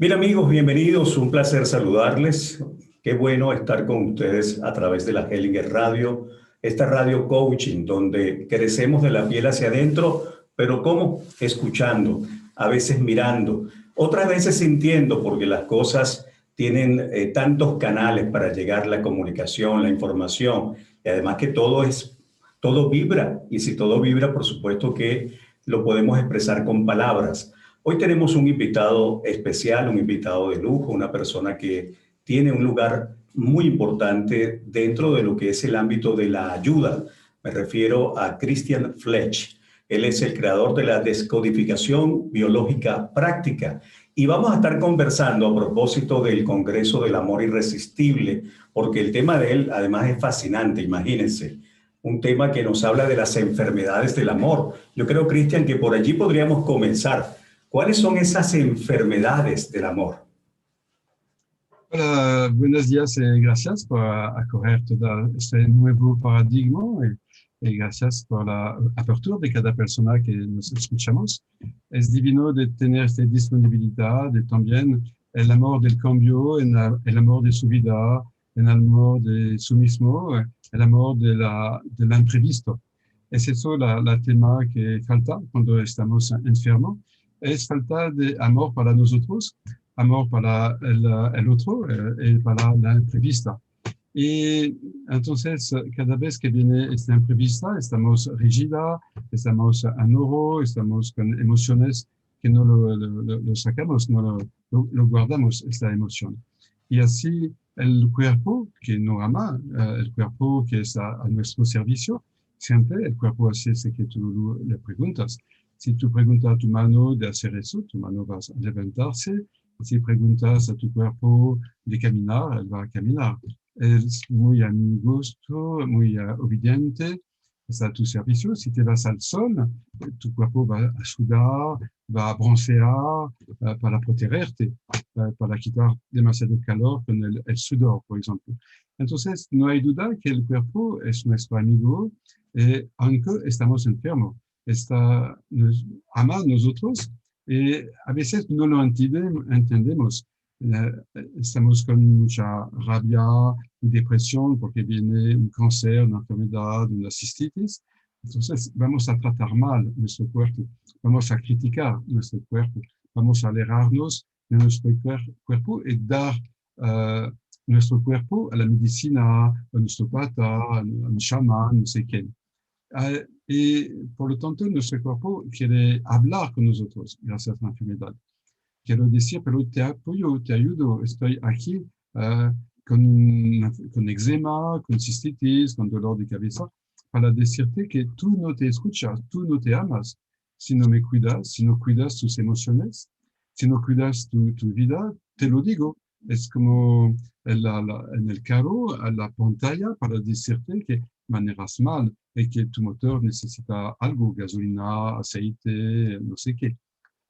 Bien amigos, bienvenidos, un placer saludarles. Qué bueno estar con ustedes a través de la Hellinger Radio, esta radio coaching donde crecemos de la piel hacia adentro, pero ¿cómo? Escuchando, a veces mirando, otras veces sintiendo, porque las cosas tienen tantos canales para llegar la comunicación, la información, y además que todo vibra, y si todo vibra, por supuesto que lo podemos expresar con palabras. Hoy tenemos un invitado especial, un invitado de lujo, una persona que tiene un lugar muy importante dentro de lo que es el ámbito de la ayuda. Me refiero a Christian Fletch. Él es el creador de la descodificación biológica práctica. Y vamos a estar conversando a propósito del Congreso del Amor Irresistible, porque el tema de él además es fascinante, imagínense. Un tema que nos habla de las enfermedades del amor. Yo creo, Christian, que por allí podríamos comenzar. ¿Cuáles son esas enfermedades del amor? Hola, buenos días y gracias por acoger todo este nuevo paradigma y gracias por la apertura de cada persona que nos escuchamos. Es divino de tener esta disponibilidad de también el amor del cambio, el amor de su vida, el amor de su mismo, el amor del imprevisto. Es eso la tema que falta cuando estamos enfermos. Es falta de amor para nosotros, amor para el otro y para la imprevista. Y entonces, cada vez que viene esta imprevista, estamos rígida, estamos en oro, estamos con emociones que no lo sacamos, no lo guardamos, esta emoción. Y así el cuerpo que no ama, el cuerpo que está a nuestro servicio, siempre el cuerpo hace eso que tú le preguntas. Si tú preguntas a tu mano de hacer eso, tu mano va a levantarse. Si preguntas a tu cuerpo de caminar, él va a caminar. Es muy amigoso, muy obediente, está a tu servicio. Si te vas al sol, tu cuerpo va a sudar, va a broncear para protegerte, para quitar demasiado calor con el sudor, por ejemplo. Entonces, no hay duda que el cuerpo es nuestro amigo, aunque estamos enfermos. Nos ama a nosotros y a veces no lo entendemos. Estamos con mucha rabia y depresión porque viene un cáncer, una enfermedad, una cistitis. Entonces vamos a tratar mal nuestro cuerpo, vamos a criticar nuestro cuerpo, vamos a alejarnos de nuestro cuerpo y dar nuestro cuerpo a la medicina, a un osteopata, a un chamán, no sé quién. Y por lo tanto, nuestro cuerpo quiere hablar con nosotros gracias a la enfermedad. Quiero decir, pero te apoyo, te ayudo, estoy aquí con eczema, con cistitis, con dolor de cabeza, para decirte que tú no te escuchas, tú no te amas, si no me cuidas, si no cuidas tus emociones, si no cuidas tu vida, te lo digo. Es como en el carro, a la pantalla, para decirte que maneras mal y que tu motor necesita algo, gasolina, aceite, no sé qué.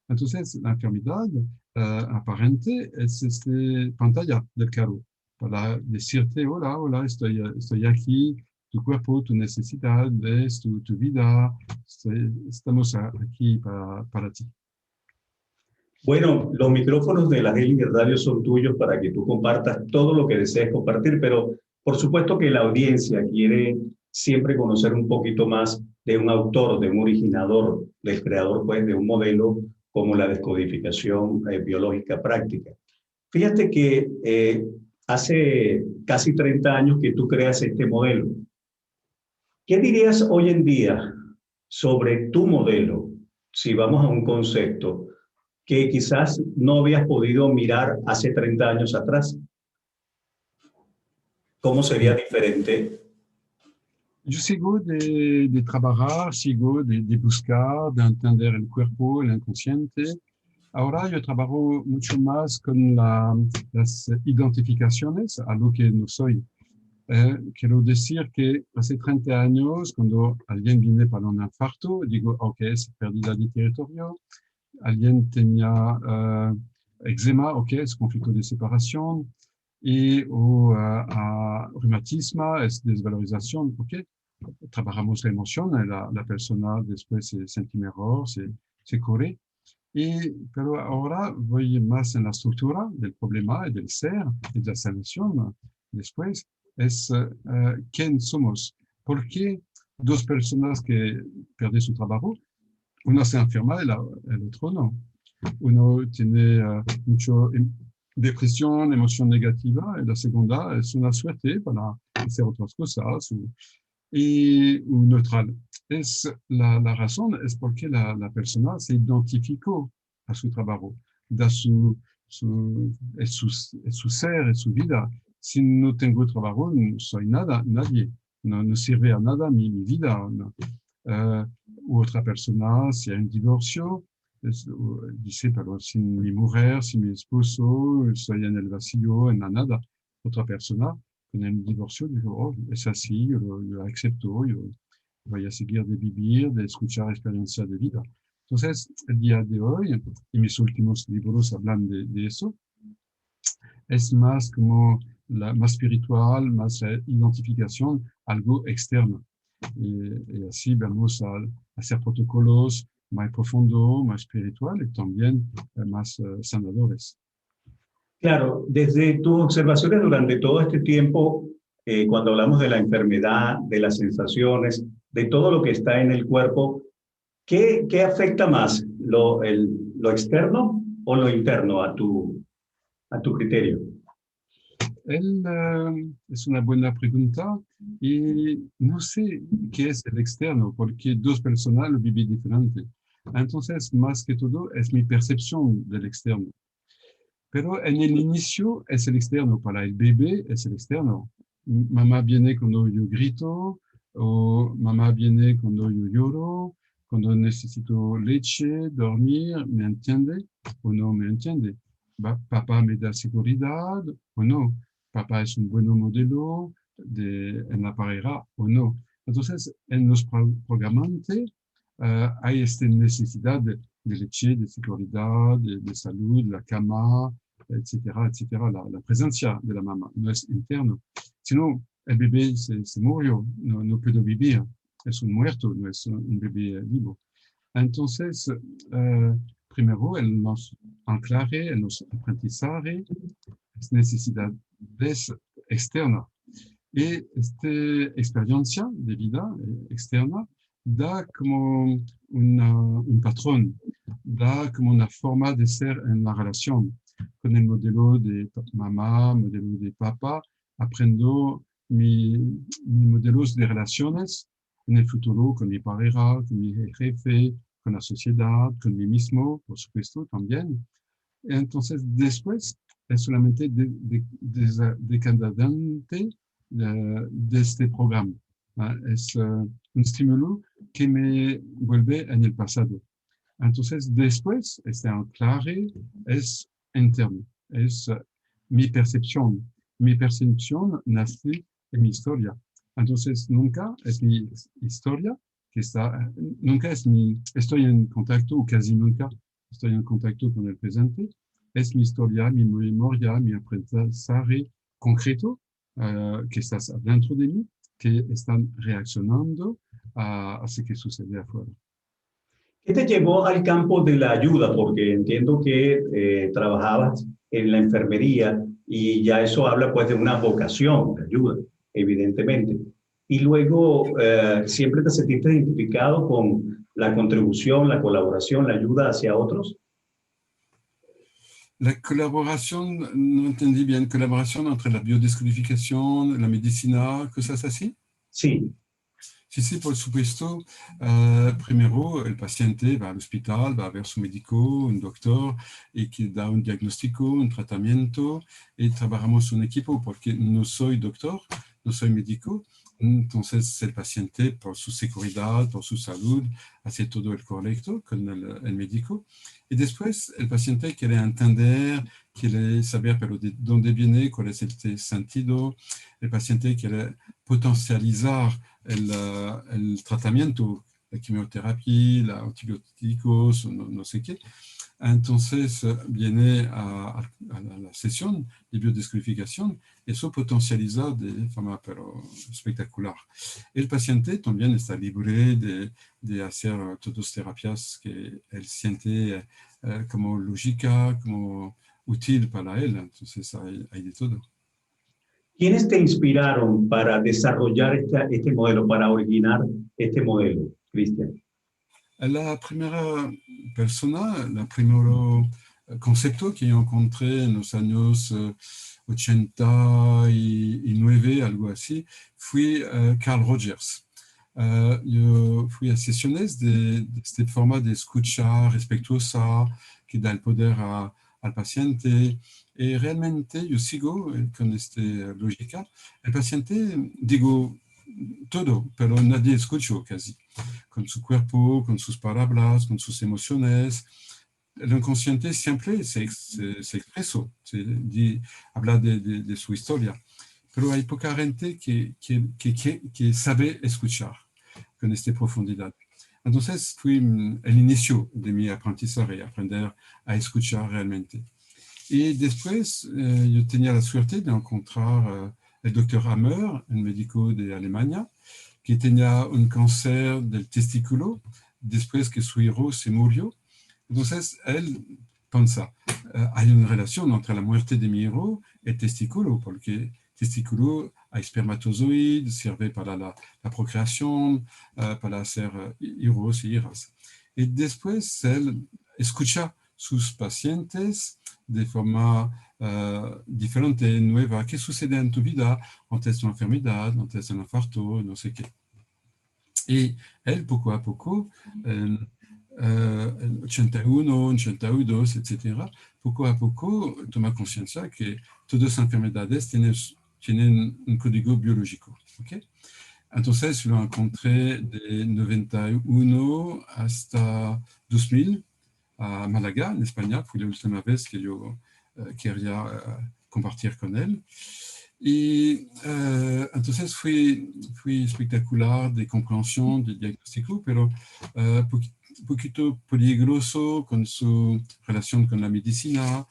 Entonces, la enfermedad aparente es esta pantalla del carro para decirte, hola, hola, estoy aquí, tu cuerpo, tu necesidades, tu vida, estamos aquí para ti. Bueno, los micrófonos de la Hellinger Radio son tuyos para que tú compartas todo lo que desees compartir, pero por supuesto que la audiencia quiere siempre conocer un poquito más de un autor, de un originador, del creador, pues, de un modelo como la descodificación biológica práctica. Fíjate que hace casi 30 años que tú creas este modelo. ¿Qué dirías hoy en día sobre tu modelo, si vamos a un concepto que quizás no habías podido mirar hace 30 años atrás? ¿Cómo sería diferente? Yo sigo de trabajar, sigo de buscar, de entender el cuerpo, el inconsciente. Ahora yo trabajo mucho más con las identificaciones a lo que no soy. Quiero decir que hace 30 años, cuando alguien viene para un infarto, digo, ok, es pérdida de territorio. Alguien tenía eczema, ok, es conflicto de separación. Y a reumatismo es desvalorización, ok. Trabajamos la emoción, la persona después se siente mejor, se cure. Pero ahora voy más en la estructura del problema y del ser y de la sanación. Después es quién somos. ¿Por qué dos personas que pierden su trabajo, una se enferma y el otro no? Uno tiene mucho depresión, emoción negativa, y la segunda es una suerte para hacer otras cosas o neutral. La razón es porque la persona se identificó a su trabajo, da es su ser, es su vida. Si no tengo trabajo, no soy nada, nadie. No sirve a nada mi vida. No. U otra persona, si hay un divorcio, dice, pero sin mi mujer, sin mi esposo, soy en el vacío, en la nada. Otra persona, con el divorcio, digo, oh, es así, yo lo acepto, yo voy a seguir de vivir, de escuchar experiencias de vida. Entonces, el día de hoy, y mis últimos libros hablan de eso, es más como más espiritual, más identificación, algo externo. Y así vamos a hacer protocolos más profundos, más espirituales y también más sanadores. Claro, desde tus observaciones durante todo este tiempo, cuando hablamos de la enfermedad, de las sensaciones, de todo lo que está en el cuerpo, ¿qué afecta más? ¿Lo externo o lo interno a tu criterio? Es una buena pregunta y no sé qué es el externo, porque dos personas lo viven diferente. Entonces, más que todo, es mi percepción del externo. Pero en el inicio es el externo, para el bebé es el externo. Mamá viene cuando yo grito, o mamá viene cuando yo lloro, cuando necesito leche, dormir, ¿me entiende o no me entiende? Papá me da seguridad o no. Papá es un buen modelo en la pareja o no. Entonces, en los programantes hay esta necesidad de leche, de seguridad, de salud, la cama, etcétera, etcétera. La presencia de la mamá no es interno. Sino, el bebé se murió, no puede vivir. Es un muerto, no es un bebé vivo. Entonces, primero, él nos anclaje, él nos aprendizaje, necesidades externas. Y esta experiencia de vida externa da como un patrón, da como una forma de ser en la relación. Con el modelo de mamá, modelo de papá, aprendo mis modelos de relaciones en el futuro con mi pareja, con mi jefe, con la sociedad, con mí mismo, por supuesto, también. Entonces, después es solamente decadente de este programa. Es un estímulo que me vuelve en el pasado. Entonces, después, este anclaje es interno, es mi percepción. Mi percepción nace en mi historia. Entonces, nunca es mi historia que está, nunca es estoy en contacto, o casi nunca estoy en contacto con el presente. Es mi historia, mi memoria, mi aprendizaje concreto que está dentro de mí, que están reaccionando a lo que sucede afuera. ¿Qué te llevó al campo de la ayuda? Porque entiendo que trabajabas en la enfermería y ya eso habla pues de una vocación de ayuda, evidentemente. Y luego siempre te sentiste identificado con la contribución, la colaboración, la ayuda hacia otros. La colaboración, no entendí bien, colaboración entre la biodescodificación, la medicina, cosas así. Sí. Sí, sí, por supuesto. Primero, el paciente va al hospital, va a ver su médico, un doctor, y que da un diagnóstico, un tratamiento, y trabajamos un equipo porque no soy doctor, no soy médico. Entonces, el paciente, por su seguridad, por su salud, hace todo el correcto con el médico. Y después, el paciente quiere entender, quiere saber, pero de dónde viene, cuál es el sentido. El paciente quiere potencializar el tratamiento, la quimioterapia, los antibióticos, no sé qué. Entonces viene a la sesión de biodescodificación, eso potentializa de forma pero espectacular. El paciente también está libre de hacer todas las terapias que él siente como lógica, como útil para él. Entonces hay de todo. ¿Quiénes te inspiraron para desarrollar este modelo, para originar este modelo, Cristian? La primera persona, el primer concepto que yo encontré en los años 89, algo así, fue Carl Rogers. Yo fui a sesiones de este forma de escucha respetuosa que da el poder al paciente. Y realmente yo sigo con esta lógica. El paciente, digo todo, pero nadie escuchó casi. Con su cuerpo, con sus palabras, con sus emociones. El inconsciente siempre se expresó, habla de su historia, pero hay poca gente que sabe escuchar con esta profundidad. Entonces fue el inicio de mi aprendizaje, aprender a escuchar realmente. Y después yo tenía la suerte de encontrar el doctor Hammer, un médico de Alemania, que tenía un cáncer del testículo después que su hijo se murió. Entonces, él piensa, hay una relación entre la muerte de mi hijo y el testículo, porque el testículo hay espermatozoides, sirve para la procreación, para hacer hijos y hijas. Y después, él escucha sus pacientes de forma diferente, nueva. ¿Qué sucede en tu vida antes de una enfermedad, antes de un infarto, no sé qué? Y él, poco a poco, en 81, 82, etcétera, poco a poco toma conciencia que todas las enfermedades tienen un código biológico. ¿Okay? Entonces lo encontré de 91 hasta 2000 a Málaga, en España. Fue la última vez que yo quería compartir con él. Y entonces fue espectacular de comprensión, de diagnóstico, pero poquito peligroso con su relación con la medicina,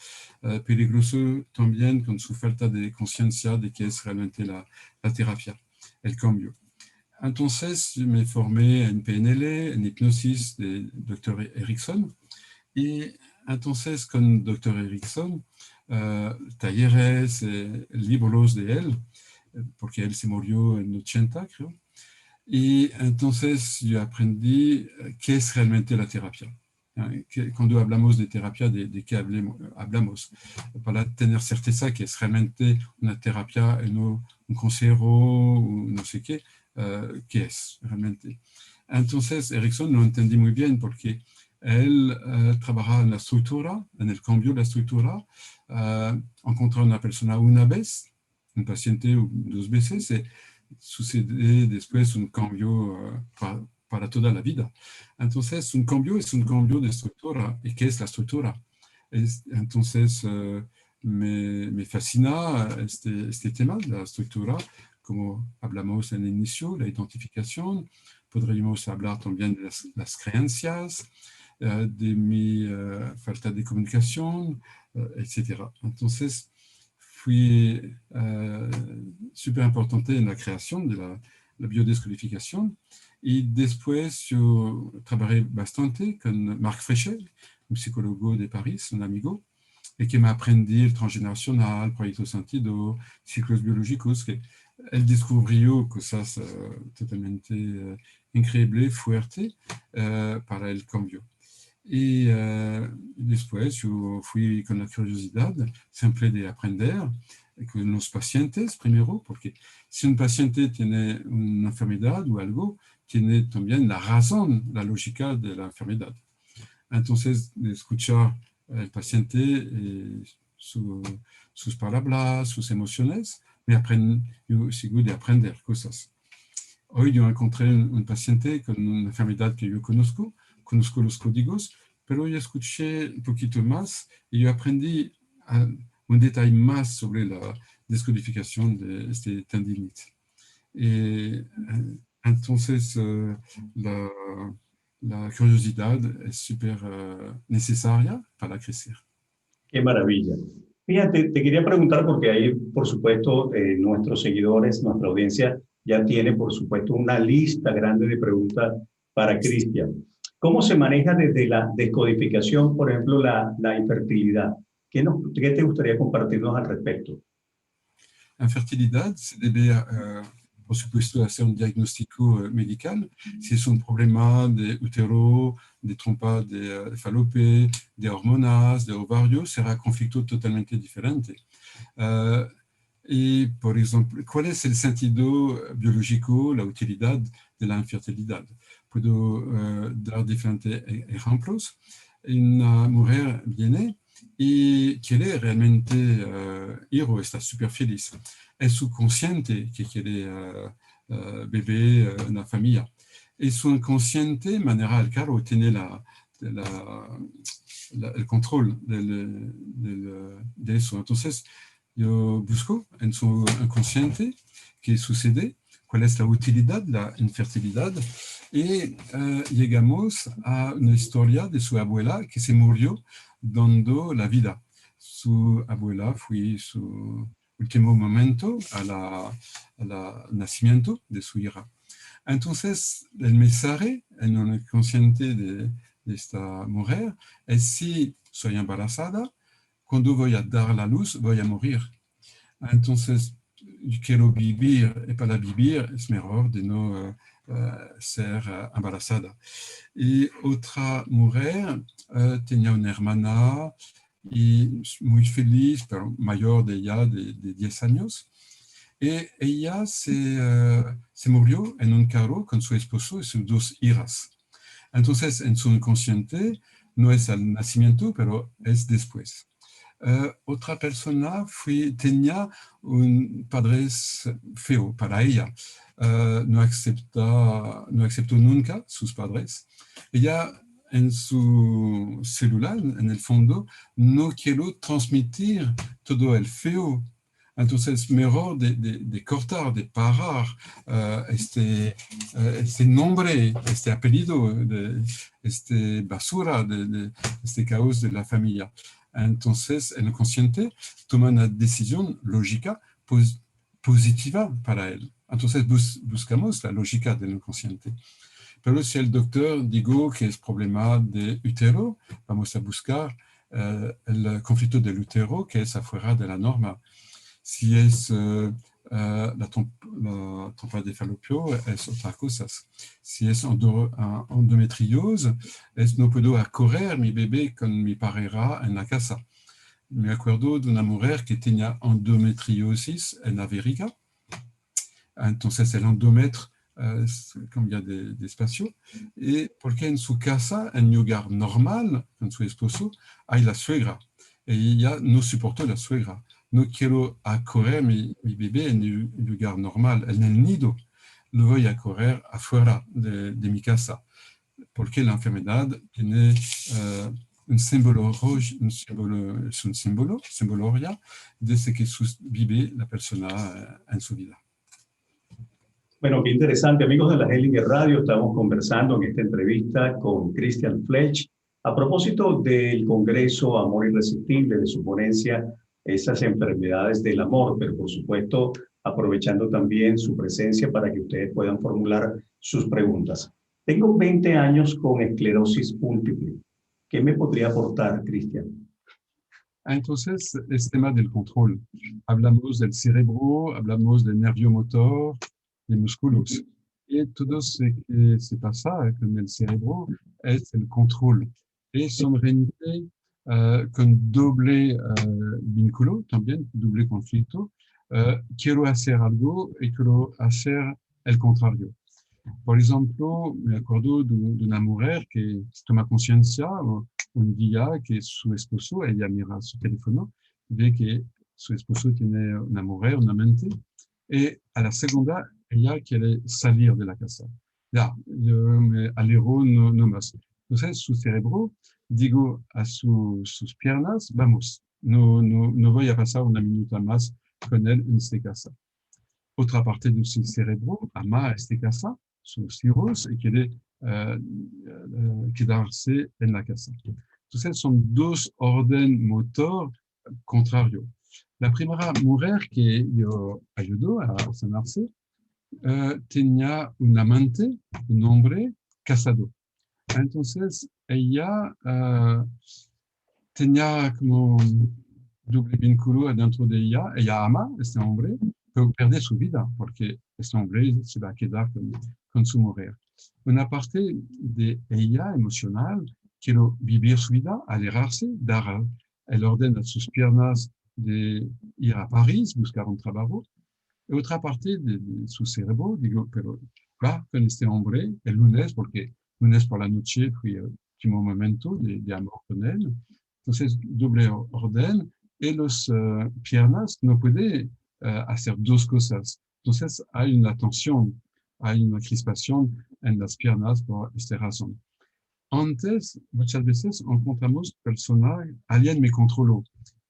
peligroso también con su falta de conciencia de qué es realmente la terapia, el cambio. Entonces me formé en PNL, en hipnosis de Dr. Erickson, y entonces con Dr. Erickson, talleres, libros de él, porque él se murió en 80, creo. Y entonces yo aprendí qué es realmente la terapia. Cuando hablamos de terapia, ¿de qué hablamos? Para tener certeza que es realmente una terapia y no un consejero o no sé qué es realmente. Entonces, Erickson lo entendí muy bien porque él trabaja en la estructura, en el cambio de la estructura, encontró a una persona una vez, un paciente dos veces, y sucede después un cambio para toda la vida. Entonces, un cambio es un cambio de estructura. ¿Y qué es la estructura? Entonces, me fascina este tema de la estructura, como hablamos en el inicio, la identificación. Podríamos hablar también de las creencias, de mi falta de comunicación, etc. Entonces, fui súper importante en la creación de la biodescodificación. Y después yo trabajé bastante con Marc Fréchel, un psicólogo de París, un amigo, y que me aprendí el transgeneracional, proyecto sentido, ciclos biológicos, que él descubrió cosas totalmente increíbles, fuertes para el cambio. Y después yo fui con la curiosidad siempre de aprender con los pacientes primero, porque si un paciente tiene una enfermedad o algo, tiene también la razón, la lógica de la enfermedad. Entonces, escuchar al paciente sus palabras, sus emociones, yo sigo de aprender cosas. Hoy yo encontré un paciente con una enfermedad que yo conozco los códigos, pero yo escuché un poquito más y yo aprendí un detalle más sobre la descodificación de este tendinite. Y entonces la la curiosidad es súper necesaria para crecer. Qué maravilla. Fíjate, te quería preguntar porque ahí, por supuesto, nuestros seguidores, nuestra audiencia ya tiene, por supuesto, una lista grande de preguntas para Cristian. ¿Cómo se maneja desde la descodificación, por ejemplo, la infertilidad? ¿Qué te gustaría compartirnos al respecto? Infertilidad se debe, por supuesto, a hacer un diagnóstico médical. Si es un problema de útero, de trompa de falope, de hormonas, de ovarios, será conflicto totalmente diferente. Y, por ejemplo, ¿cuál es el sentido biológico, la utilidad de la infertilidad? Puedo dar diferentes ejemplos. Una mujer viene y quiere realmente ir o está súper feliz. Es subconsciente que quiere bebé, una familia. Y su inconsciente manera al caro tiene el control de eso. Entonces, yo busco en su inconsciente qué sucede, cuál es la utilidad, la infertilidad, y llegamos a una historia de su abuela que se murió dando la vida. Su abuela fue su último momento al nacimiento de su hija. Entonces, el mensaje en el inconsciente de esta mujer es: si soy embarazada, cuando voy a dar la luz, voy a morir. Entonces, quiero vivir, y para vivir es mejor de no ser embarazada. Y otra mujer tenía una hermana y muy feliz, pero mayor de ella, de 10 años. Y ella se murió en un carro con su esposo y sus dos hijas. Entonces, en su inconsciente, no es al nacimiento, pero es después. Otra persona tenía un padre feo para ella. No aceptó nunca sus padres. Ella, en su celular, en el fondo, no quiero transmitir todo el feo. Entonces, mejor de cortar, de parar este nombre, este apellido, este basura, este caos de la familia. Entonces, el inconsciente toma una decisión lógica positiva para él. Entonces, buscamos la lógica del inconsciente. Pero si el doctor dijo que es problema de útero, vamos a buscar el conflicto del útero que es afuera de la norma. Si es la trompa de falopio, es otra cosa. Si es endometriose, no puedo correr mi bebé con mi pareja en la casa. Me acuerdo de una mujer que tenía endometriosis en la vejiga. Entonces el endometrio cambia de espacio, y porque en su casa, en un lugar normal, con su esposo, hay la suegra. Y ella no soportó la suegra. No quiero correr mi bebé en un lugar normal, en el nido. Lo voy a correr afuera de mi casa, porque la enfermedad tiene un símbolo rojo, es un símbolo de ce que vive la persona en su vida. Bueno, qué interesante, amigos de la Hellinger Radio. Estamos conversando en esta entrevista con Christian Fletch a propósito del Congreso Amor Irresistible, de su ponencia, esas enfermedades del amor, pero por supuesto aprovechando también su presencia para que ustedes puedan formular sus preguntas. Tengo 20 años con esclerosis múltiple. ¿Qué me podría aportar, Christian? Entonces, es tema del control. Hablamos del cerebro, hablamos del nervio motor, de músculos. Y todo lo que se pasa con el cerebro es el control. Y son gente con doble vínculo, también doble conflicto. Quiero hacer algo y quiero hacer el contrario. Por ejemplo, me acuerdo de una mujer que toma conciencia un día que su esposo, ella mira su teléfono, ve que su esposo tiene una mujer, una amante, y a la segunda, ella quiere salir de la casa. Ya, yo me alero no más. Entonces, su cerebro, digo a sus piernas, vamos, no voy a pasar una minuta más con él en esta casa. Otra parte de su cerebro ama esta casa, sus hijos, y quiere quedarse en la casa. Entonces, son dos orden motor contrarios. La primera mujer que yo ayudó a sanarse tenía un amante, un hombre casado. Entonces, ella tenía como un doble vínculo dentro de ella. Ella ama a este hombre, pero pierde su vida porque este hombre se va a quedar con su mujer. Una parte de ella emocional quiere vivir su vida, alejarse, dar el orden a sus piernas de ir a París, buscar un trabajo. Y otra parte de su cerebro, digo, pero va con este hombre el lunes, porque lunes por la noche fue el último momento de amor con él. Entonces, doble orden, y las piernas no pueden hacer dos cosas. Entonces, hay una tensión, hay una crispación en las piernas por esta razón. Antes, muchas veces encontramos personas, alguien me controló.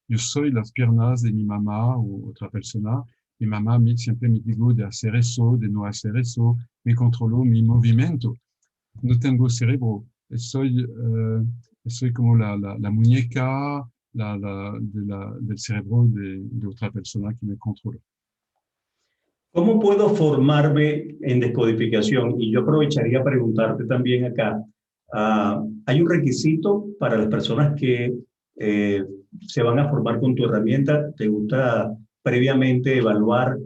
Yo soy las piernas de mi mamá o otra persona. Mi mamá siempre me dijo de hacer eso, de no hacer eso. Me controló mi movimiento. No tengo cerebro. Soy como la muñeca del cerebro de otra persona que me controla. ¿Cómo puedo formarme en descodificación? Y yo aprovecharía a preguntarte también acá, ¿hay un requisito para las personas que eh, se van a formar con tu herramienta? ¿Te gusta previamente evaluar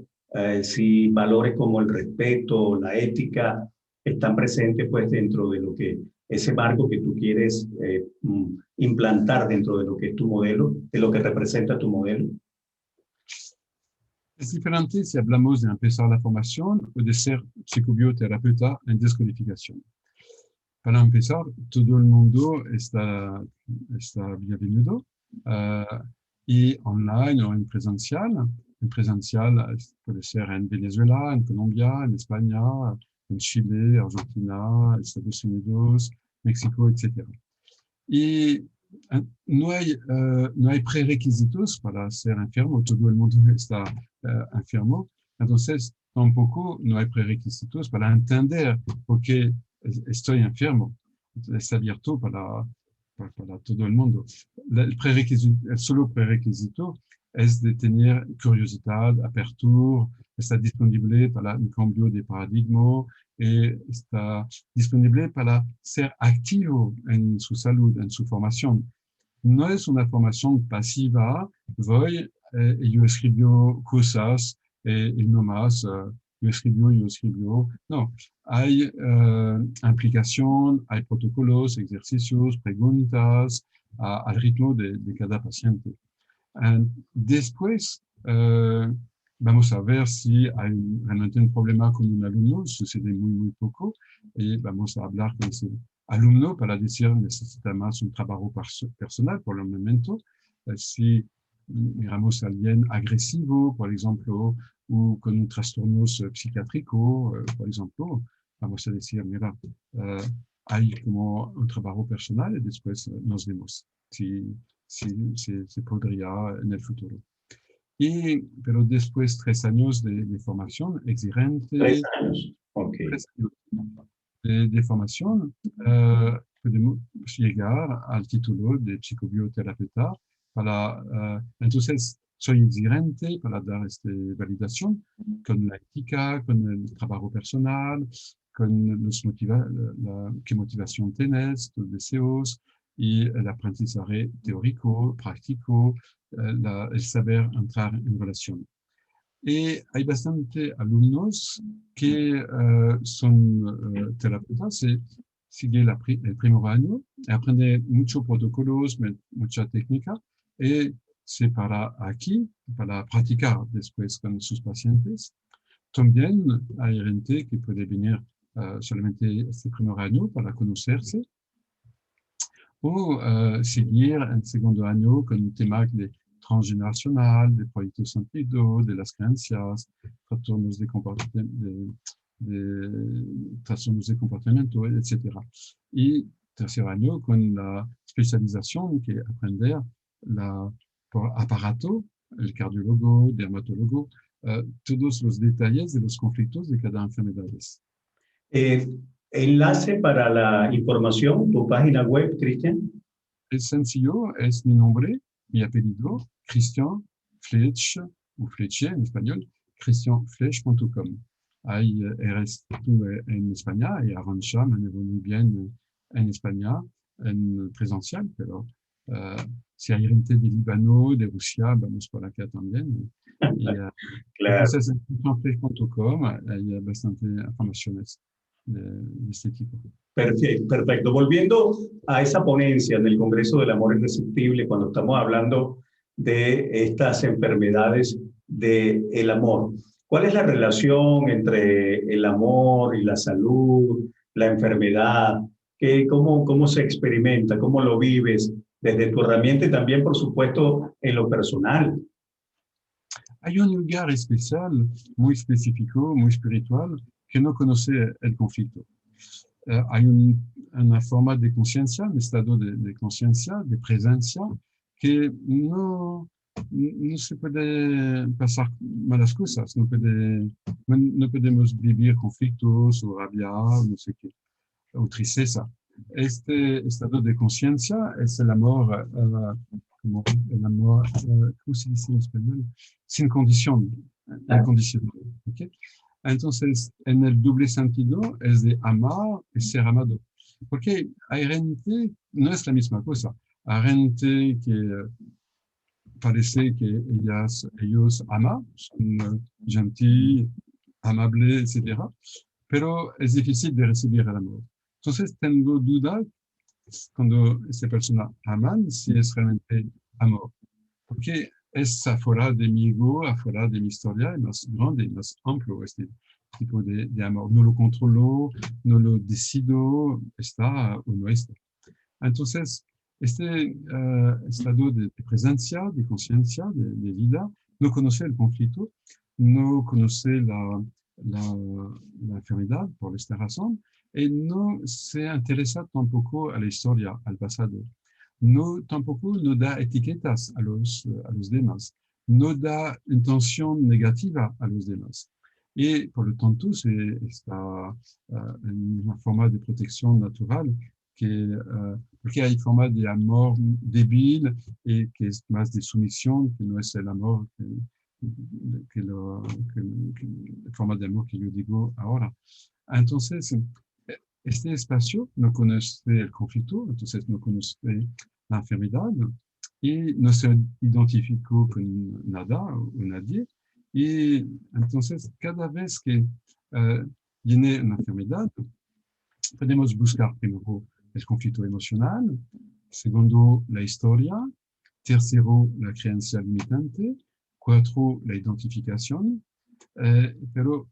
si valores como el respeto, la ética están presentes pues dentro de lo que ese marco que tú quieres implantar dentro de lo que es tu modelo, de lo que representa tu modelo? Es diferente si hablamos de empezar la formación o de ser psicobioterapeuta en descodificación. Para empezar, todo el mundo está bienvenido, y online o en presencial. En presencial puede ser en Venezuela, en Colombia, en España, en Chile, Argentina, Estados Unidos, México, etc. Y no hay prerequisitos para ser enfermo, todo el mundo está enfermo. Entonces, tampoco no hay prerequisitos para entender por qué estoy enfermo. Está abierto para todo el mundo. El solo prerequisito es de tener curiosidad, apertura, está disponible para un cambio de paradigma, está disponible para ser activo en su salud, en su formación. No es una formación pasiva, voy y yo escribo cosas y no más, yo escribo. No, hay implicación, hay protocolos, ejercicios, preguntas al ritmo de cada paciente. Después, vamos a ver si hay realmente un problema con un alumno, sucede muy poco, y vamos a hablar con ese alumno para decir necesita más un trabajo personal por el momento. Si miramos a alguien agresivo, por ejemplo, o con un trastorno psiquiátrico, por ejemplo, vamos a decir, mira, hay como un trabajo personal y después nos vemos si se podría en el futuro. Pero después 3 años de formación exigente, 3 años, ok. 3 años de formación, podemos llegar al título de psicobioterapeuta. Entonces, soy exigente para dar esta validación con la ética, con el trabajo personal, con qué motivación tienes, tus deseos, y el aprendizaje teórico, práctico, el saber entrar en relación. Y hay bastante alumnos que son terapeutas y siguen el primer año, aprenden muchos protocolos, mucha técnica, y se para aquí para practicar después con sus pacientes. También hay gente que puede venir solamente este primer año para conocerse, o seguir en segundo año con un tema de transgeneracional, de proyecto sentido, de las creencias, trastornos trastornos de comportamiento, etc. Y tercer año con la especialización que aprender por aparato, el cardiólogo, dermatólogo, todos los detalles de los conflictos de cada enfermedad. Enlace para la información, tu página web, Cristian. Es sencillo, es mi nombre, mi apellido, Christian Flech, o Fleche en español, christianflech.com. Ahí eres tú en España y Arantxa manejo muy bien en España, en presencial, pero si hay gente de Líbano, de Rusia, vamos por acá también. Y Claro. entonces en christianflech.com hay bastante informaciones de este tipo. Perfecto, perfecto. Volviendo a esa ponencia en el Congreso del Amor Irresistible, cuando estamos hablando de estas enfermedades del amor, ¿cuál es la relación entre el amor y la salud, la enfermedad? ¿Cómo se experimenta? ¿Cómo lo vives desde tu herramienta y también, por supuesto, en lo personal? Hay un lugar especial, muy específico, muy espiritual, que no conoce el conflicto. Hay una forma de conciencia, un estado de conciencia, de presencia, que no se puede pasar malas cosas, no podemos vivir conflictos o rabia, no sé qué, o tristeza. Este estado de conciencia es el amor, como el amor, ¿cómo se dice en español? Sin condición, incondicional. ¿Okay? Entonces, en el doble sentido es de amar y ser amado. Porque hay gente, no es la misma cosa. Hay gente que parece que ellos aman, son gentiles, amables, etc. Pero es difícil de recibir el amor. Entonces, tengo duda cuando esta persona aman si es realmente amor. Porque es afuera de mi ego, afuera de mi historia, más grande, más amplio este tipo de amor. No lo controlo, no lo decido, está o no está. Entonces, este estado de presencia, de conciencia, de vida, no conoce el conflicto, no conoce la, la enfermedad por esta razón y no se interesa tampoco a la historia, al pasado. No, tampoco no da etiquetas a los demás, no da intención negativa a los demás. Y por lo tanto, está en una forma de protección natural porque hay forma de amor débil y que es más de sumisión, que no es el amor que, lo, que la forma de amor que yo digo ahora. Entonces, este espacio no conoce el conflicto, entonces no conoce la enfermedad y no se identificó con nada o nadie. Y entonces, cada vez que viene una enfermedad, podemos buscar primero el conflicto emocional, segundo, la historia, tercero, la creencia limitante, cuatro, la identificación,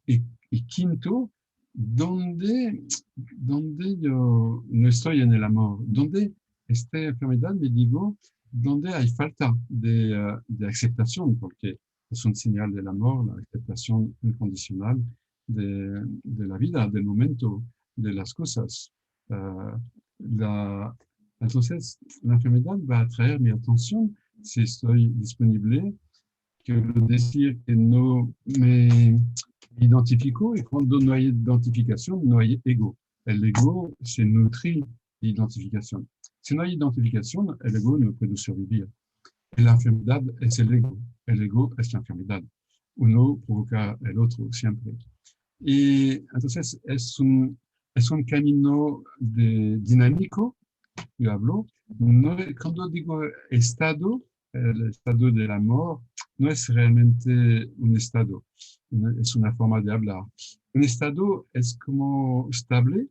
y quinto, donde yo no estoy en el amor, donde esta enfermedad me digo, donde hay falta de aceptación, porque es un señal del amor, la aceptación incondicional de la vida, del momento, de las cosas. Uh, la, entonces, la enfermedad va a atraer mi atención si estoy disponible. Quiero decir que no me identifico y cuando no hay identificación, no hay ego. El ego se nutre de identificación. Si no hay identificación, el ego no puede sobrevivir. Y la enfermedad es el ego. El ego es la enfermedad. Uno provoca el otro siempre. Y entonces es un camino dinámico, yo hablo. No, cuando digo estado, el estado del amor, no es realmente un estado, es una forma de hablar. Un estado es como estable.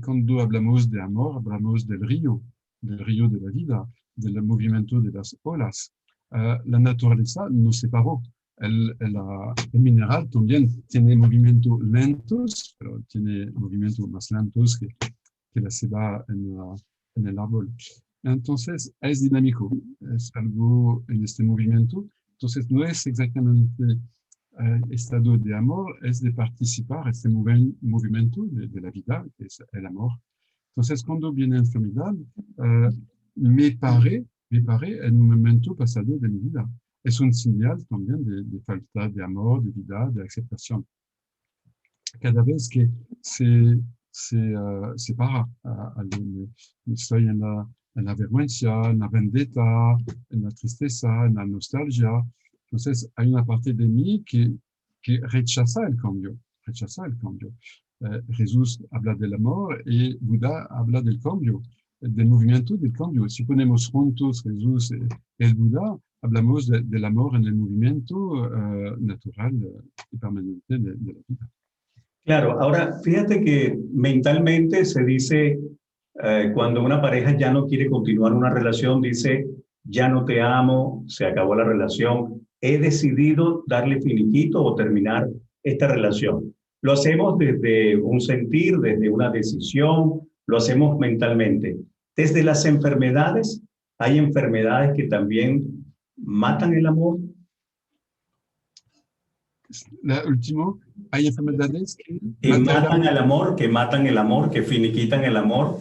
Cuando hablamos de amor, hablamos del río de la vida, del movimiento de las olas. La naturaleza nos separó. El mineral también tiene movimientos lentos, pero tiene movimientos más lentos que la ceba en el árbol. Entonces, es dinámico, es algo en este movimiento. Entonces, no es exactamente estado de amor, es de participar en este movimiento de la vida, que es el amor. Entonces, cuando viene enfermedad, me paré en un momento pasado de mi vida. Es un señal también de falta de amor, de vida, de aceptación. Cada vez que se separa. Estoy en la vergüenza, en la vendetta, en la tristeza, en la nostalgia. Entonces, hay una parte de mí que rechaza el cambio. Jesús habla del amor y Buda habla del cambio, del movimiento del cambio. Si ponemos juntos Jesús y el Buda, hablamos del amor en el movimiento natural y permanente de la vida. Claro, ahora fíjate que mentalmente se dice, cuando una pareja ya no quiere continuar una relación, dice, ya no te amo, se acabó la relación, he decidido darle finiquito o terminar esta relación. Lo hacemos desde un sentir, desde una decisión, lo hacemos mentalmente. Desde las enfermedades, hay enfermedades que también matan el amor. La último, hay enfermedades Que matan el amor, que matan el amor, que finiquitan el amor.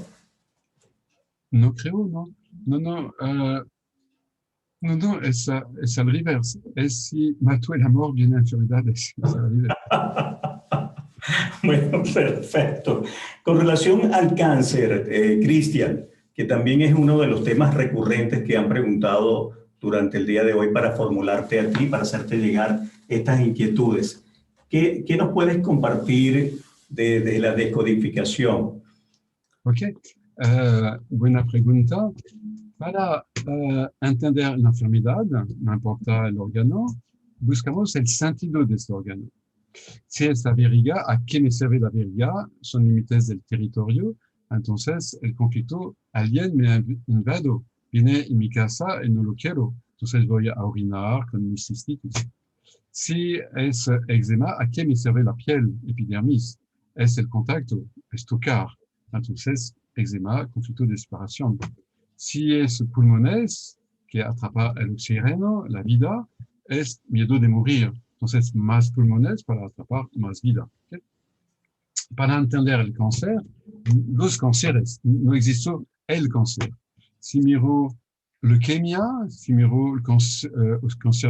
No creo, no. No, es al revés. Es si mató el amor, viene enfermedades. Es al revés. Bueno, perfecto. Con relación al cáncer, Cristian, que también es uno de los temas recurrentes que han preguntado durante el día de hoy para formularte a ti, para hacerte llegar estas inquietudes. ¿Qué nos puedes compartir de la descodificación? Ok, buena pregunta. Para entender la enfermedad, no importa el órgano, buscamos el sentido de este órgano. Si es la verruga, ¿a qué me sirve la verruga? Son límites del territorio. Entonces, el conflicto, alguien me invado, viene en mi casa y no lo quiero. Entonces, voy a orinar con mi cistitis. Si es eczema, ¿a qué me sirve la piel? Epidermis. Es el contacto, es tocar. Entonces, eczema, conflicto de separación. Si es pulmones, que atrapa el oxígeno, la vida, es miedo de morir. Entonces, más pulmones para atrapar más vida. ¿Okay? Para entender el cáncer, los cánceres, no existe el cáncer. Si miro leucemia, si miro el cáncer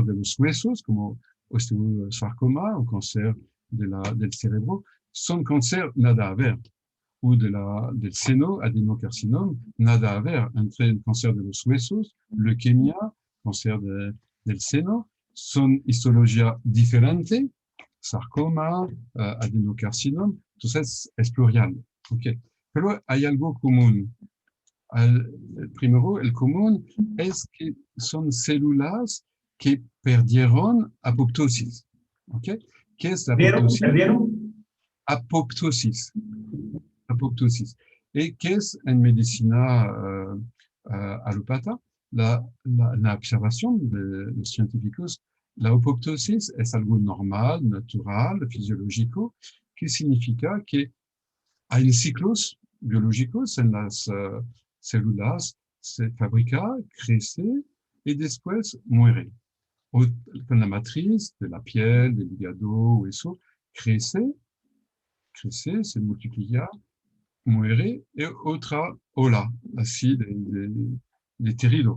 de los huesos, como osteosarcoma o cáncer del cerebro, son cáncer nada a ver. O del seno, adenocarcinoma, nada a ver entre el cáncer de los huesos, leucemia, cáncer del seno, son histología diferente, sarcoma, adenocarcinoma, entonces es plural. Okay. Pero hay algo común. Primero, el común es que son células que perdieron apoptosis. Okay. ¿Qué es la apoptosis? ¿Perdieron? Apoptosis. ¿Y qué es en medicina alópata? La observación de los científicos, la apoptosis es algo normal, natural, fisiológico, que significa que hay ciclos biológicos en las células, se fabrica, crece y después muere. Con la matriz de la piel, del hígado, eso, crece, se multiplia, muere y otra ola así de terrible.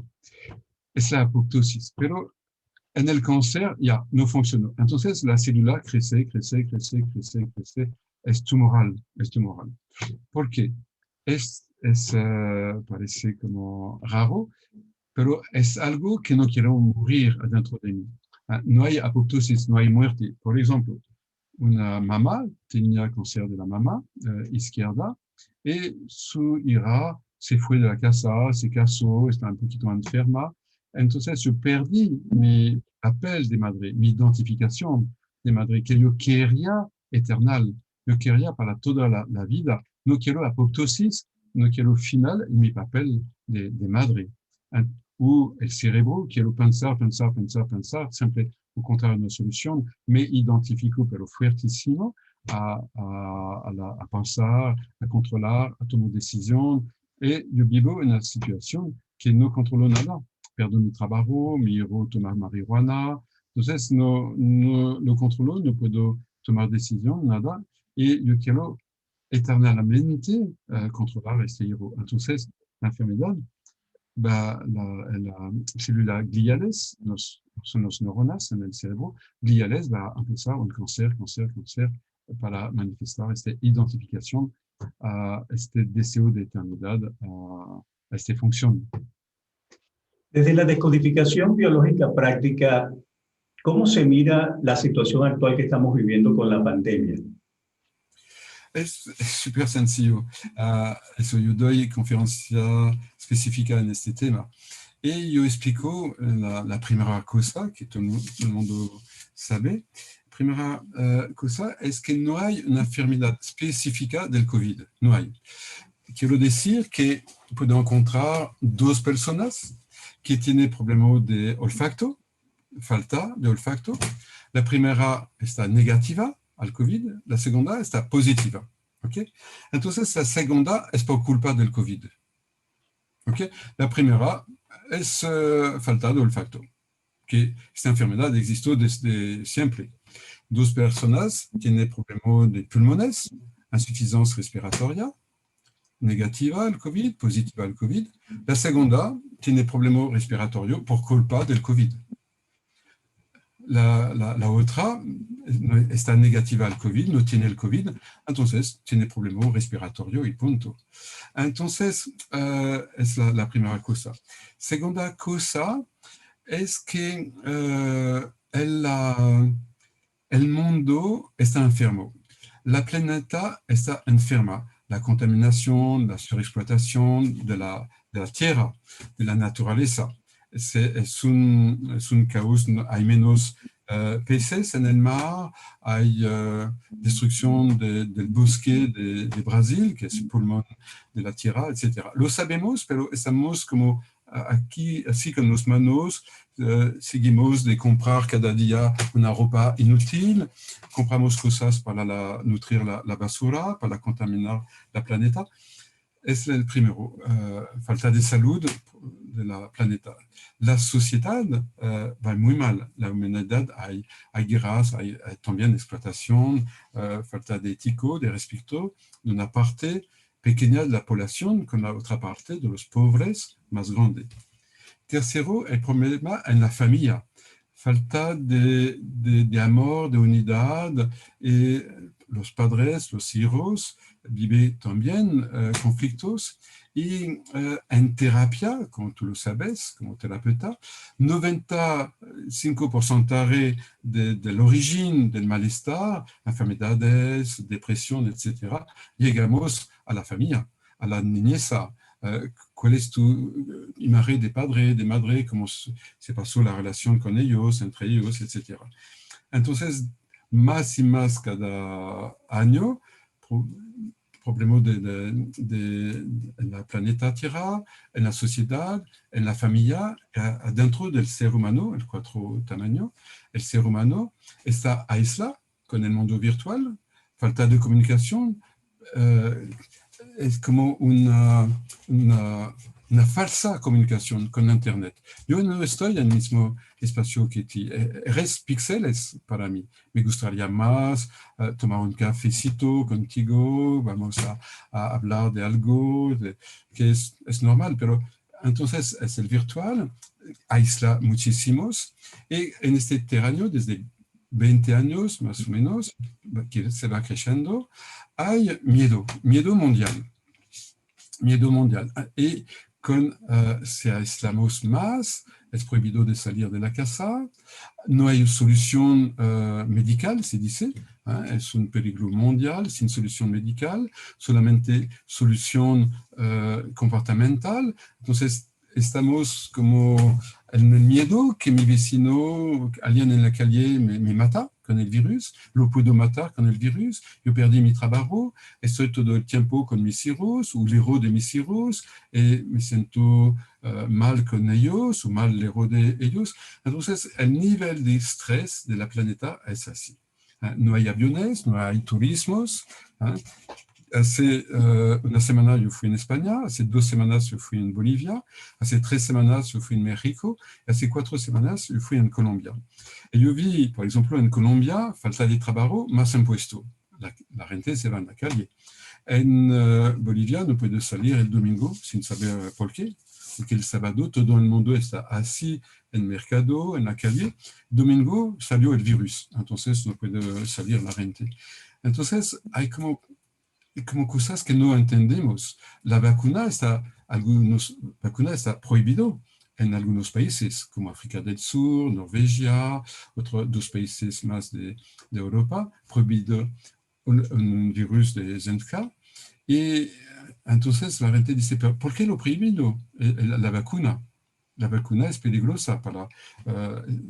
Es la apoptosis, pero en el cáncer ya no funcionó. Entonces la célula crece, es tumoral. ¿Por qué? Parece como raro, pero es algo que no quiero morir adentro de mí. No hay apoptosis, no hay muerte. Por ejemplo, una mamá tenía cáncer de la mama izquierda y su hija se fue de la casa, se casó, está un poquito enferma. Entonces yo perdí mi papel de madre, mi identificación de madre, que yo quería eternal, yo quería para toda la vida. No quiero apoptosis, no quiero final en mi papel de madre. O el cerebro, quiero pensar, siempre encontrar una solución, me identifico, pero fuertísimo, a pensar, a controlar, a tomar decisión. Y yo vivo en una situación que no controlo nada. Perdo mi trabajo, me llevo a tomar marihuana. Entonces, no controlo, no puedo tomar decisión, nada. Y yo quiero eternamente controlar este hierro. Entonces, la enfermedad, la célula gliales, son las neuronas en el cerebro, gliales va a empezar un cáncer para manifestar esta identificación a este deseo de eternidad este funcione. Desde la decodificación biológica práctica, ¿cómo se mira la situación actual que estamos viviendo con la pandemia? Es super sencillo. Eso yo doy conferencia específica en este tema. Y yo explico la primera cosa que todo el mundo sabe. Primera cosa es que no hay una enfermedad específica del COVID. No hay. Quiero decir que puedo encontrar dos personas que tienen problemas de olfato, falta de olfato. La primera está negativa al COVID, la segunda está positiva. ¿Okay? Entonces, la segunda es por culpa del COVID. ¿Okay? La primera es falta de olfato, que esta enfermedad existió desde siempre. Dos personas tienen problemas de pulmones, insuficiencia respiratoria, negativa al COVID, positiva al COVID. La segunda tiene problemas respiratorios por culpa del COVID. La otra está negativa al COVID, no tiene el COVID, entonces tiene problemas respiratorios y punto. Entonces, es la primera cosa. Segunda cosa es que el mundo está enfermo. La planeta está enferma. La contaminación, la sobreexplotación de la tierra, de la naturaleza. Es un caos, hay menos peces en el mar, hay destrucción del bosque de Brasil, que es el pulmón de la tierra, etc. Lo sabemos, pero estamos como aquí, así con las manos, seguimos de comprar cada día una ropa inútil, compramos cosas para nutrir la basura, para contaminar la planeta. Es el primero, falta de salud de la planeta. La sociedad va muy mal. La humanidad, hay guerras, hay también explotación, falta de ético, de respeto de una parte pequeña de la población con la otra parte de los pobres más grande. Tercero, el problema en la familia. Falta de amor, de unidad, y los padres, los hijos, viven también conflictos. Y en terapia, como tú lo sabes, como terapeuta, 95% del origen del malestar, enfermedades, depresión, etc., llegamos a la familia, a la niñez. ¿Cuál es tu imagen de padre, de madre, cómo se pasó la relación con ellos, entre ellos, etcétera? Entonces, más y más cada año, problemas en la planeta Tierra, en la sociedad, en la familia, dentro del ser humano, el cuatro tamaños, el ser humano está aislado con el mundo virtual, falta de comunicación, es como una falsa comunicación con Internet. Yo no estoy en el mismo espacio que ti. Eres píxeles para mí. Me gustaría más tomar un cafecito contigo, vamos a hablar de algo que es normal, pero entonces es el virtual, aísla muchísimos y en este terreno desde 20 años más o menos, que se va creciendo, hay miedo mundial. Miedo mundial. Y si aislamos más, es prohibido de salir de la casa, no hay solución médical, se dice, es un peligro mundial sin solución médical, solamente solución comportamental. Entonces, estamos como en el miedo que mi vecino, alguien en la calle me mata con el virus, lo puedo matar con el virus, yo perdí mi trabajo, estoy todo el tiempo con mis hijos, o el héroe de mis hijos, y me siento mal con ellos, o mal el héroe de ellos. Entonces, el nivel de estrés de la planeta es así. No hay aviones, no hay turismos. Hace una semana yo fui en España, hace 2 semanas yo fui en Bolivia, hace 3 semanas yo fui en México, hace 4 semanas yo fui en Colombia. Y yo vi, por ejemplo, en Colombia, falta de trabajo, más impuesto. La gente se va en la calle. En Bolivia no puedo salir el domingo sin saber por qué, porque el sábado todo el mundo está así en el mercado, en la calle. Domingo salió el virus, entonces no puede salir la gente. Entonces hay como como cosas que no entendemos. La vacuna está prohibido en algunos países, como África del Sur, Norvegia, otros dos países más de Europa, prohibido un virus de ZK. Y entonces la gente dice, ¿pero por qué lo prohibido? La vacuna. La vacuna es peligrosa para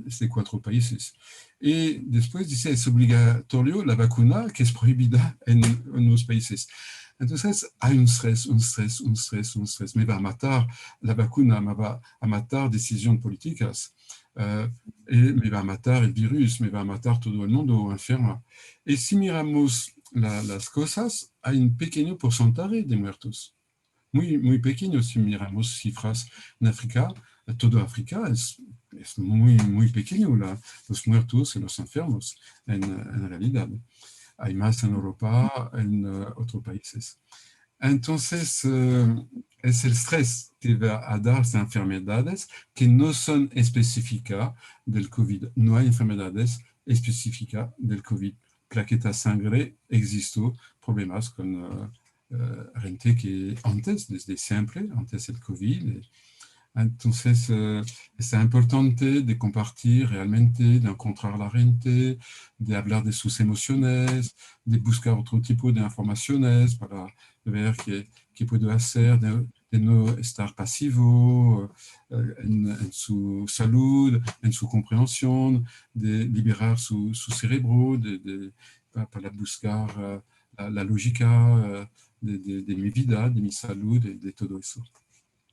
estos 4 países. Y después dice, es obligatorio la vacuna que es prohibida en los países. Entonces hay un estrés. Me va a matar la vacuna, me va a matar decisiones políticas. Me va a matar el virus, me va a matar todo el mundo enfermo. Y si miramos las cosas, hay un pequeño porcentaje de muertos. Muy pequeño si miramos cifras en África. Todo África es muy pequeño, los muertos y los enfermos en realidad. Hay más en Europa, en otros países. Entonces, es el estrés que va a dar estas enfermedades que no son específicas del COVID. No hay enfermedades específicas del COVID. Plaquetas sangre, existió problemas con gente que antes, desde siempre, antes del COVID. Entonces, es importante de compartir realmente, de encontrar la gente, de hablar de sus emociones, de buscar otro tipo de informaciones para ver qué puedo hacer, de no estar pasivo en su salud, en su comprensión, de liberar su cerebro, para buscar la lógica de mi vida, de mi salud, de todo eso.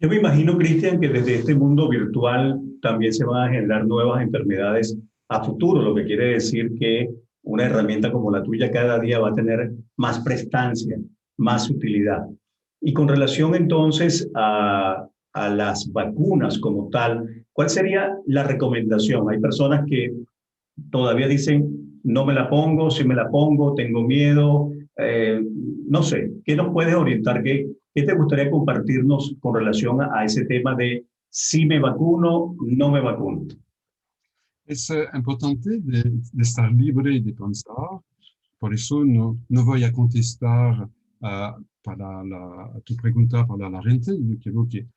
Yo me imagino, Cristian, que desde este mundo virtual también se van a generar nuevas enfermedades a futuro, lo que quiere decir que una herramienta como la tuya cada día va a tener más prestancia, más utilidad. Y con relación entonces a las vacunas como tal, ¿cuál sería la recomendación? Hay personas que todavía dicen, no me la pongo, si me la pongo, tengo miedo, no sé, ¿qué nos puedes orientar? ¿Qué te gustaría compartirnos con relación a ese tema de si me vacuno, no me vacuno? Es importante de estar libre de pensar. Por eso no voy a contestar a tu pregunta para la gente. Yo quiero que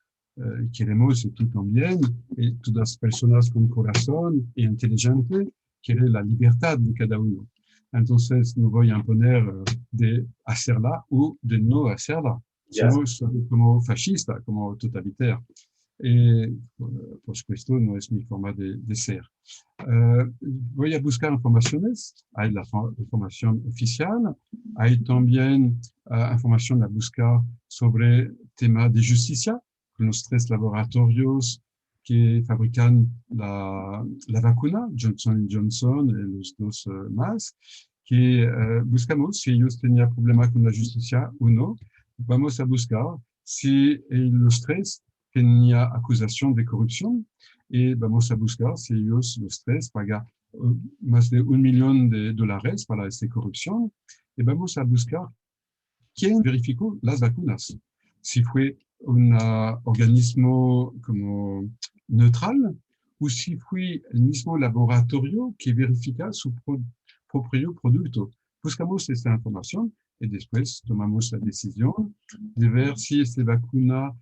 queremos, y tú también, y todas las personas con corazón e inteligente, quieren la libertad de cada uno. Entonces no voy a imponer de hacerla o de no hacerla. Ya. Somos como fascistas, como totalitaires. Y por supuesto no es mi forma de ser. Voy a buscar informaciones, hay la información oficial, hay también información a buscar sobre temas de justicia, con los 3 laboratorios que fabrican la vacuna, Johnson Johnson y los 2 más, que buscamos si ellos tenían problemas con la justicia o no. Vamos a buscar si los 3 tenían acusación de corrupción y vamos a buscar si ellos, los 3, pagan más de $1 millón para esta corrupción y vamos a buscar quién verificó las vacunas. Si fue un organismo como neutral o si fue el mismo laboratorio que verifica su propio producto. Buscamos esta información y después tomamos la decisión de ver si esta vacuna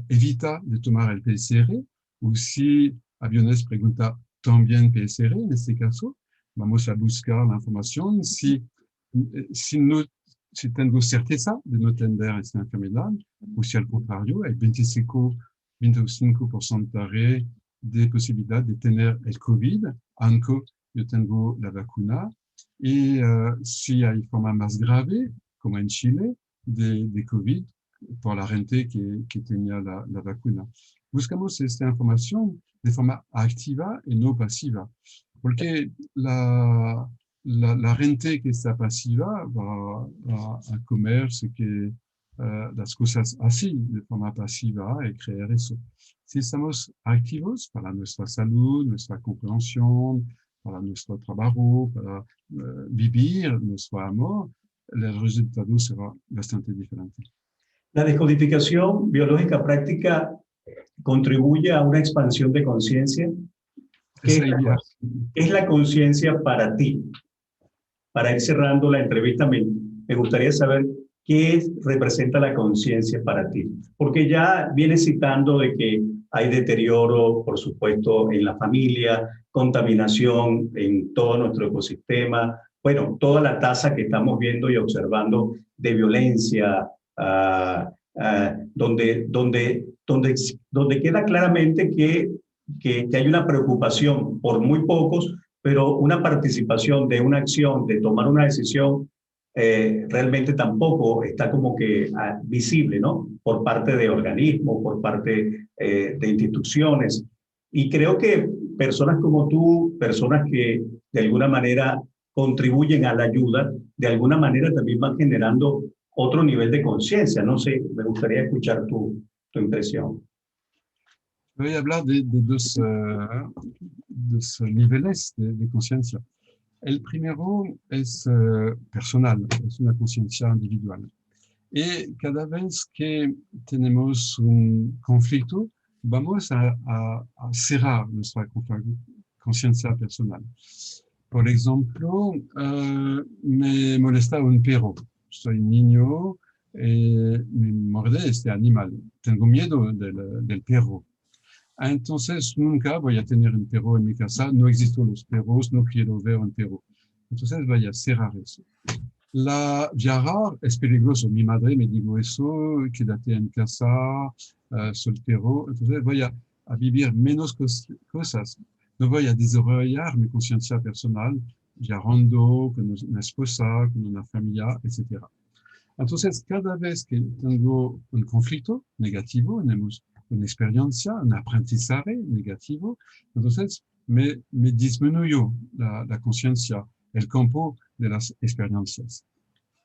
evita de tomar el PCR o si aviones pregunta también PCR en este caso. Vamos a buscar la información si tengo certeza de no tener esta enfermedad o si al contrario hay 25% de posibilidad de tener el COVID aunque yo tengo la vacuna y si hay forma más grave como en Chile de COVID por la gente que tenía la vacuna. Buscamos esta información de forma activa y no pasiva, porque la gente que está pasiva va a comerse que las cosas así, de forma pasiva, y creer eso. Si estamos activos para nuestra salud, nuestra comprensión, para nuestro trabajo, para vivir nuestro amor, el resultado será bastante diferente. La descodificación biológica práctica contribuye a una expansión de conciencia. ¿Qué es la conciencia para ti? para ir cerrando la entrevista, me gustaría saber representa la conciencia para ti. Porque ya vienes citando de que hay deterioro, por supuesto, en la familia, contaminación en todo nuestro ecosistema, bueno, toda la tasa que estamos viendo y observando de violencia, donde queda claramente que hay una preocupación por muy pocos, pero una participación de una acción, de tomar una decisión, realmente tampoco está como que visible, ¿no? Por parte de organismos, por parte de instituciones. Y creo que personas como tú, personas que de alguna manera contribuyen a la ayuda, de alguna manera también van generando otro nivel de conciencia. No sé, me gustaría escuchar tu impresión. Voy a hablar de dos niveles de conciencia. El primero es personal, es una conciencia individual. Y cada vez que tenemos un conflicto, vamos a cerrar nuestra conciencia personal. Por ejemplo, me molesta un perro. Soy niño, me muerde este animal. Tengo miedo del perro. Entonces, nunca voy a tener un perro en mi casa. No existen los perros, no quiero ver un perro. Entonces, voy a cerrar eso. La viajar es peligroso. Mi madre me dijo eso, quédate en casa, soltero. Entonces, voy a vivir menos cosas. No voy a desarrollar mi conciencia personal viajando con una esposa, con una familia, etc. Entonces, cada vez que tengo un conflicto negativo, tenemos una experiencia, un aprendizaje negativo, entonces me disminuyo la conciencia, el campo de las experiencias.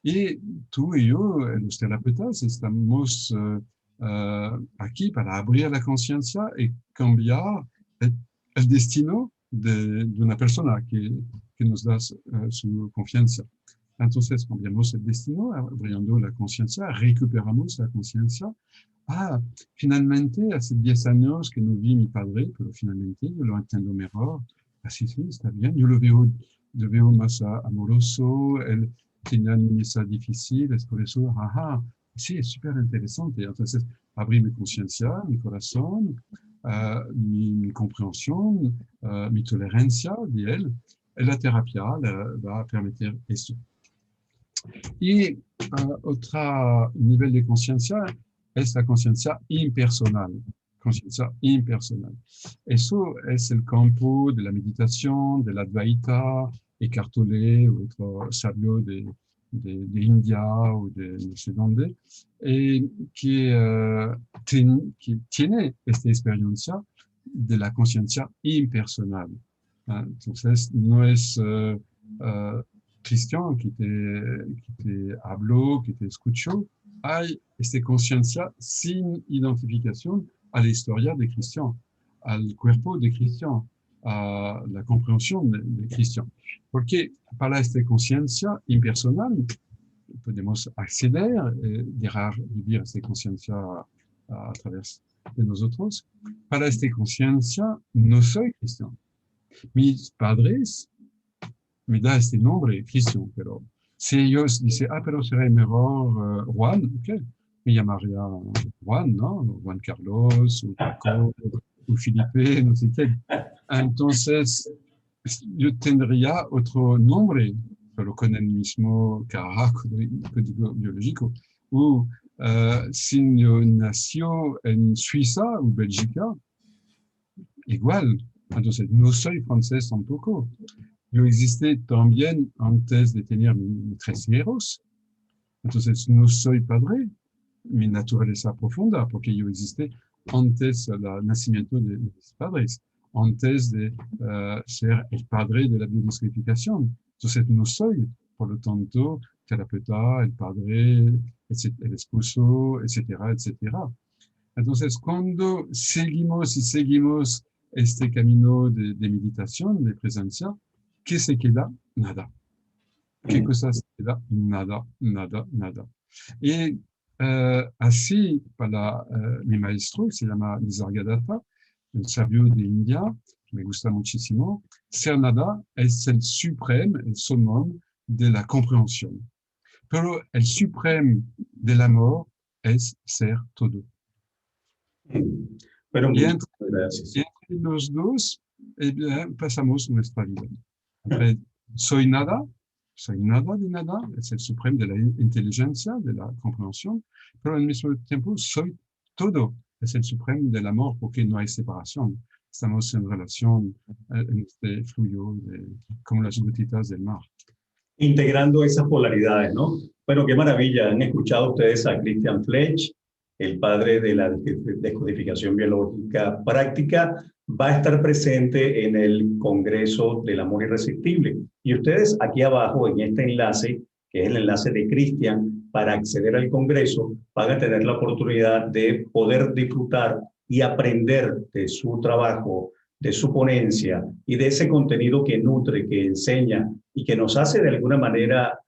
Y tú y yo, los terapeutas, estamos aquí para abrir la conciencia y cambiar el destino de una persona que nos da su confianza. Entonces cambiamos el destino, abriendo la conciencia, recuperamos la conciencia. Finalmente, hace 10 años que no vi a mi padre, pero finalmente yo lo entiendo mejor. Sí, está bien. Yo lo veo más amoroso, él tenía una niñez difícil, es por eso, sí, es súper interesante. Entonces, abrí mi conciencia, mi corazón, mi comprensión, mi tolerancia de él. Y la terapia va a permitir eso. Y otro nivel de conciencia es la conciencia impersonal. Conciencia impersonal. Eso es el campo de la meditación, de la Advaita, Eckhart Tolle, otro sabio de India o de no sé dónde, que tiene esta experiencia de la conciencia impersonal. Entonces, no es Cristian que te habló, que te escuchó. Hay esta conciencia sin identificación a la historia de Cristian, al cuerpo de Cristian, a la comprensión de Cristian. Porque para esta conciencia impersonal podemos acceder, vivir esta conciencia a través de nosotros. Para esta conciencia no soy Cristian. Mis padres me da este nombre, Cristian, pero si ellos dicen, pero será mejor Juan, ok, me llamaría Juan, ¿no? Juan Carlos, o Paco, o Felipe, no sé qué. Entonces, yo tendría otro nombre, pero con el mismo código biológico. O si yo nació en Suiza o Bélgica, igual. Entonces, no soy francés tampoco. Yo existí también antes de tener mis 3 hijos. Entonces, no soy padre, mi naturaleza profunda, porque yo existí antes del nacimiento de mis padres, antes de ser el padre de la biodescodificación. Entonces, no soy, por lo tanto, terapeuta, el padre, el esposo, etcétera, etcétera. Entonces, cuando seguimos este camino de meditación, de presencia, ¿qué se queda? Nada. ¿Qué cosa se queda? Nada, nada, nada. Y así, para mi maestro, se llama Nisargadatta, un sabio de India, que me gusta muchísimo, ser nada es el supremo, el summum de la compréhension. Pero el supremo del amor es ser todo. Pero Y muchas entre, gracias. y entre los dos, eh bien, pasamos nuestra vida. Entre soy nada de nada, es el supremo de la inteligencia, de la comprensión, pero al mismo tiempo soy todo, es el supremo del amor, porque no hay separación. Estamos en relación en este fluyo como las gotitas del mar. Integrando esas polaridades, ¿no? Bueno, qué maravilla. Han escuchado ustedes a Christian Fletch, el padre de la descodificación biológica práctica. Va a estar presente en el Congreso del Amor Irresistible. Y ustedes aquí abajo, en este enlace, que es el enlace de Christian, para acceder al Congreso, van a tener la oportunidad de poder disfrutar y aprender de su trabajo, de su ponencia y de ese contenido que nutre, que enseña y que nos hace de alguna manera,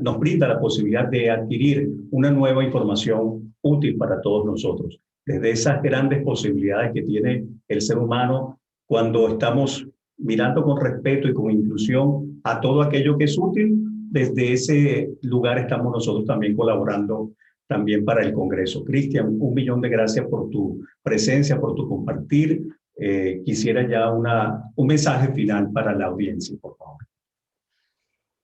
nos brinda la posibilidad de adquirir una nueva información útil para todos nosotros. Desde esas grandes posibilidades que tiene el ser humano cuando estamos mirando con respeto y con inclusión a todo aquello que es útil, desde ese lugar estamos nosotros también colaborando también para el Congreso. Cristian, 1.000.000 de gracias por tu presencia, por tu compartir. Quisiera ya un mensaje final para la audiencia, por favor.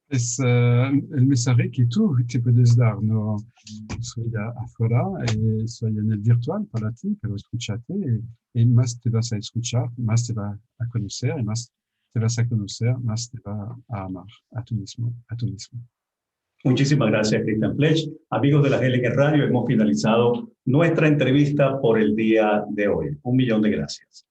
Es el mensaje que tú te puedes dar. No soy afuera, soy en el virtual para ti, pero escúchate y más te vas a escuchar, más te vas a conocer y más te vas a conocer, más te vas a amar a tú mismo, a tú mismo. Muchísimas gracias, Christian Fletch. Amigos de la Hellinger Radio, hemos finalizado nuestra entrevista por el día de hoy. 1.000.000 de gracias.